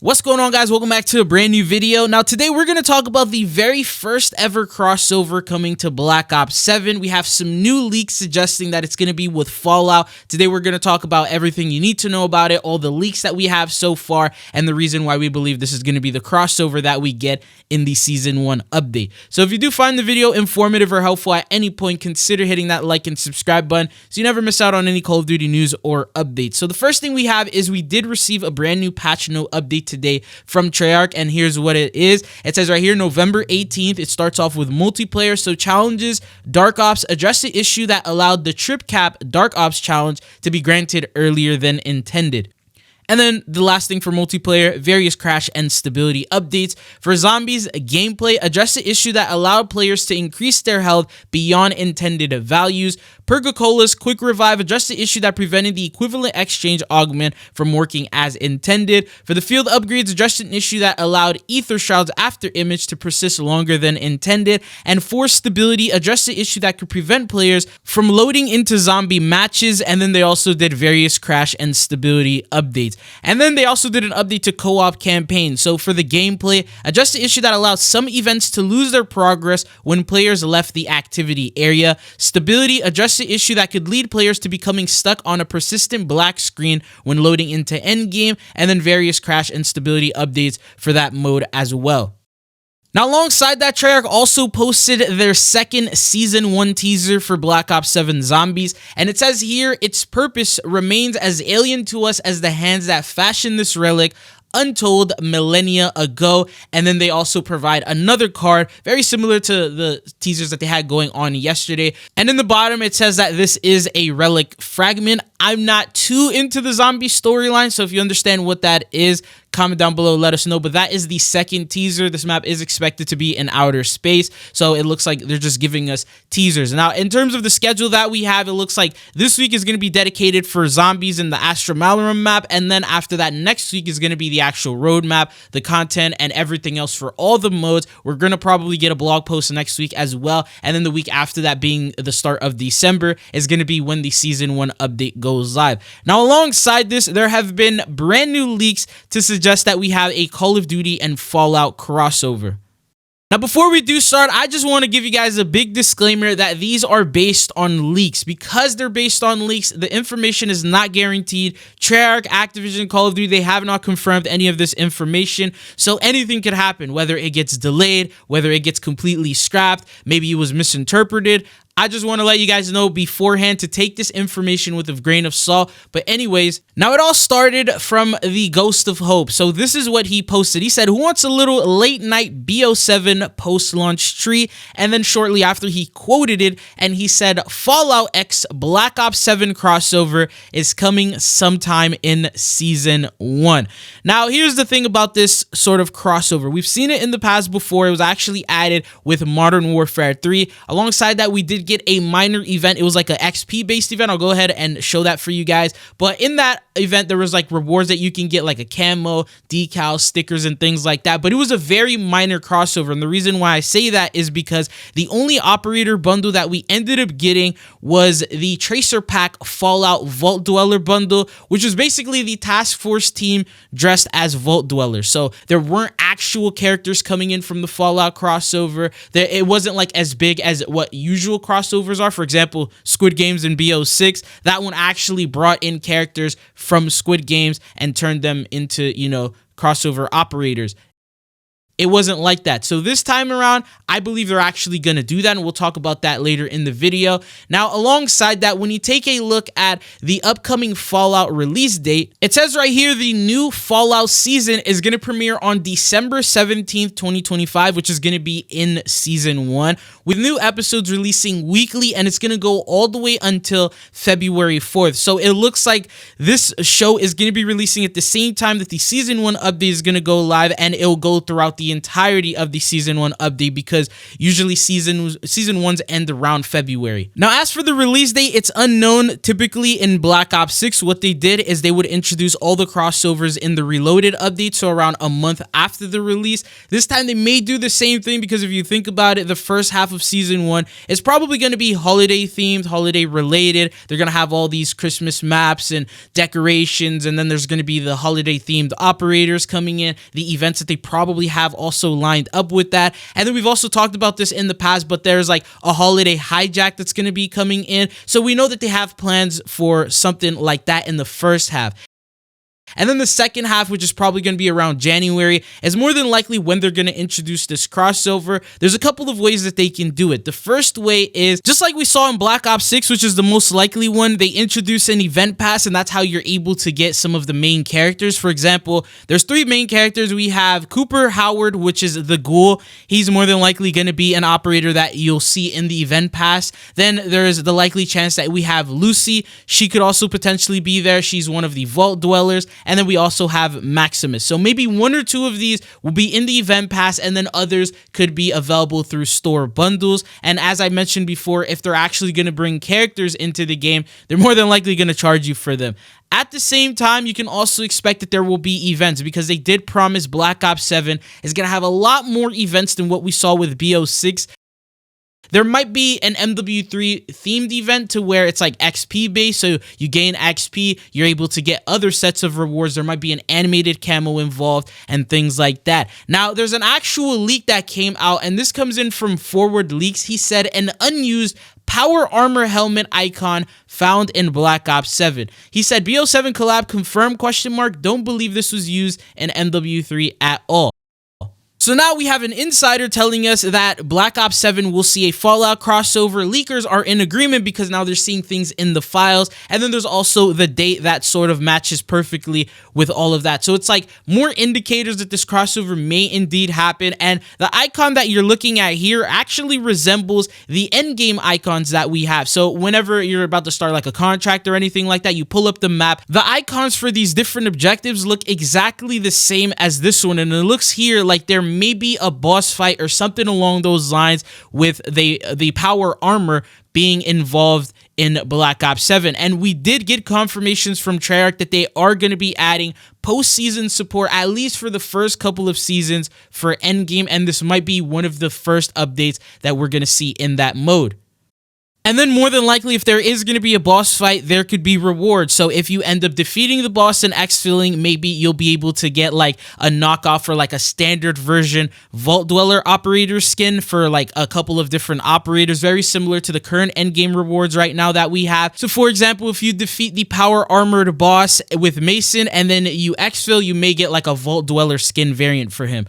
What's going on, guys? Welcome back to a brand new video. Now today we're going to talk about the very first ever crossover coming to Black Ops 7. We have some new leaks suggesting that it's going to be with Fallout. Today we're going to talk about everything you need to know about it, all the leaks that we have so far, and the reason why we believe this is going to be the crossover that we get in the Season 1 update. So if you do find the video informative or helpful at any point, consider hitting that like and subscribe button so you never miss out on any Call of Duty news or updates. So the first thing we have is we did receive a brand new patch note update today from Treyarch, and here's what it is. It says right here, November 18th. It starts off with multiplayer. So challenges, Dark Ops addressed the issue that allowed the Trip Cap Dark Ops challenge to be granted earlier than intended. And then the last thing for multiplayer, various crash and stability updates. For zombies, gameplay addressed the issue that allowed players to increase their health beyond intended values. Purgacola's quick revive addressed the issue that prevented the equivalent exchange augment from working as intended. For the field upgrades, addressed an issue that allowed ether shrouds after image to persist longer than intended. And for stability, addressed the issue that could prevent players from loading into zombie matches. And then they also did various crash and stability updates. And then they also did an update to co-op campaign. So for the gameplay, addressed the issue that allowed some events to lose their progress when players left the activity area. Stability addressed the issue that could lead players to becoming stuck on a persistent black screen when loading into endgame, and then various crash and stability updates for that mode as well. Now, alongside that, Treyarch also posted their second Season 1 teaser for Black Ops 7 Zombies, and it says here, its purpose remains as alien to us as the hands that fashioned this relic untold millennia ago. And then they also provide another card very similar to the teasers that they had going on yesterday, and in the bottom it says that this is a relic fragment. I'm not too into the zombie storyline, so if you understand what that is, comment down below, let us know. But that is the second teaser. This map is expected to be in outer space, so it looks like they're just giving us teasers. Now, in terms of the schedule that we have, it looks like this week is going to be dedicated for zombies in the Astra Malarum map, and then after that, next week is going to be the actual roadmap, the content, and everything else for all the modes. We're going to probably get a blog post next week as well, and then the week after that, being the start of December, is going to be when the Season 1 update goes live. Now, alongside this, there have been brand new leaks to suggest that we have a Call of Duty and Fallout crossover. Now, before we do start, I just want to give you guys a big disclaimer that these are based on leaks. Because they're based on leaks, the information is not guaranteed. Treyarch, Activision, Call of Duty, they have not confirmed any of this information, so anything could happen, whether it gets delayed, whether it gets completely scrapped, maybe it was misinterpreted. I just want to let you guys know beforehand to take this information with a grain of salt. But anyways, now it all started from the Ghost of Hope. So this is what he posted. He said, "Who wants a little late night BO7 post-launch treat?" And then shortly after, he quoted it and he said, "Fallout X Black Ops 7 crossover is coming sometime in Season 1. Now, here's the thing about this sort of crossover. We've seen it in the past before. It was actually added with Modern Warfare 3. Alongside that, we did get a minor event. It was like an XP based event. I'll go ahead and show that for you guys. But in that event, there was like rewards that you can get, like a camo, decals, stickers, and things like that. But it was a very minor crossover. And the reason why I say that is because the only operator bundle that we ended up getting was the Tracer Pack Fallout Vault Dweller bundle, which was basically the task force team dressed as Vault Dwellers. So there weren't actual characters coming in from the Fallout crossover. It wasn't like as big as what usual crossovers are. For example, Squid Games and BO6, that one actually brought in characters from Squid Games and turned them into, crossover operators. It wasn't like that. So this time around, I believe they're actually going to do that, and we'll talk about that later in the video. Now, alongside that, when you take a look at the upcoming Fallout release date, it says right here the new Fallout season is going to premiere on December 17th, 2025, which is going to be in Season 1, with new episodes releasing weekly, and it's going to go all the way until February 4th. So it looks like this show is going to be releasing at the same time that the Season 1 update is going to go live, and it'll go throughout the the entirety of the season 1 update, because usually season ones end around February. Now, as for the release date, it's unknown. Typically in Black Ops 6, what they did is they would introduce all the crossovers in the Reloaded update, so around a month after the release. This time they may do the same thing, because if you think about it, the first half of season 1 is probably going to be holiday themed, holiday related. They're going to have all these Christmas maps and decorations, and then there's going to be the holiday themed operators coming in, the events that they probably have also lined up with that. And then we've also talked about this in the past, but there's like a holiday hijack that's going to be coming in, so we know that they have plans for something like that in the first half. And then the second half, which is probably going to be around January, is more than likely when they're going to introduce this crossover. There's a couple of ways that they can do it. The first way is, just like we saw in Black Ops 6, which is the most likely one, they introduce an event pass, and that's how you're able to get some of the main characters. For example, there's 3 main characters. We have Cooper Howard, which is the Ghoul. He's more than likely going to be an operator that you'll see in the event pass. Then there's the likely chance that we have Lucy. She could also potentially be there. She's one of the Vault Dwellers. And then we also have Maximus. So maybe 1 or 2 of these will be in the event pass, and then others could be available through store bundles. And as I mentioned before, if they're actually going to bring characters into the game, they're more than likely going to charge you for them. At the same time, you can also expect that there will be events, because they did promise Black Ops 7 is going to have a lot more events than what we saw with BO6. There might be an MW3 themed event to where it's like XP based, so you gain XP, you're able to get other sets of rewards. There might be an animated camo involved and things like that. Now, there's an actual leak that came out, and this comes in from Forward Leaks. He said an unused power armor helmet icon found in Black Ops 7. He said BO7 collab confirmed ? Don't believe this was used in MW3 at all. So now we have an insider telling us that Black Ops 7 will see a Fallout crossover. Leakers are in agreement because now they're seeing things in the files. And then there's also the date that sort of matches perfectly with all of that. So it's like more indicators that this crossover may indeed happen. And the icon that you're looking at here actually resembles the endgame icons that we have. So whenever you're about to start like a contract or anything like that, you pull up the map. The icons for these different objectives look exactly the same as this one. And it looks here like they're maybe a boss fight or something along those lines, with the power armor being involved in Black Ops 7. And we did get confirmations from Treyarch that they are going to be adding postseason support, at least for the first couple of seasons for Endgame, and this might be one of the first updates that we're going to see in that mode. And then more than likely, if there is going to be a boss fight, there could be rewards. So if you end up defeating the boss and exfilling, maybe you'll be able to get like a knockoff or like a standard version Vault Dweller operator skin for like a couple of different operators, very similar to the current endgame rewards right now that we have. So for example, if you defeat the power armored boss with Mason and then you exfil, you may get like a Vault Dweller skin variant for him.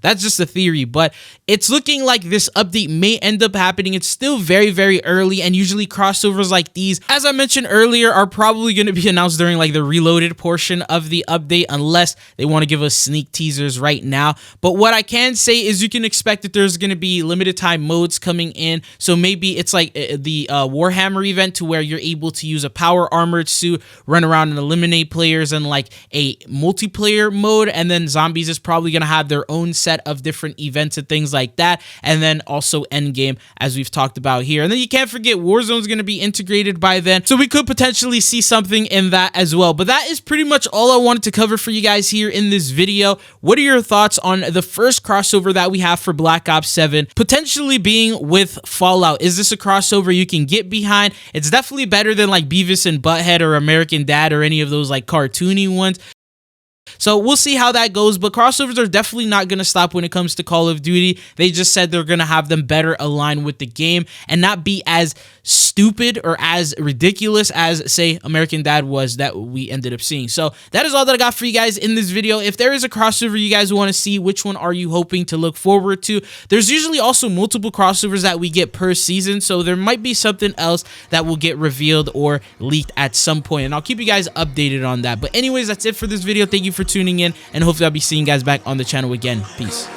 That's just a theory, but it's looking like this update may end up happening. It's still very, very early, and usually crossovers like these, as I mentioned earlier, are probably going to be announced during like the Reloaded portion of the update, unless they want to give us sneak teasers right now. But what I can say is you can expect that there's going to be limited time modes coming in. So maybe it's like the Warhammer event, to where you're able to use a power armored suit, run around and eliminate players in like a multiplayer mode, and then Zombies is probably going to have their own set of different events and things like that, and then also Endgame, as we've talked about here. And then you can't forget Warzone is going to be integrated by then, so we could potentially see something in that as well. But that is pretty much all I wanted to cover for you guys here in this video. What are your thoughts on the first crossover that we have for Black Ops 7 potentially being with Fallout? Is this a crossover you can get behind? It's definitely better than like Beavis and Butthead or American Dad or any of those like cartoony ones. So we'll see how that goes, but crossovers are definitely not going to stop when it comes to Call of Duty. They just said they're going to have them better align with the game and not be as stupid or as ridiculous as, say, American Dad was that we ended up seeing. So that is all that I got for you guys in this video. If there is a crossover you guys want to see, which one are you hoping to look forward to? There's usually also multiple crossovers that we get per season, so there might be something else that will get revealed or leaked at some point, and I'll keep you guys updated on that. But anyways, that's it for this video. Thank you for tuning in, and hopefully I'll be seeing you guys back on the channel again. Peace.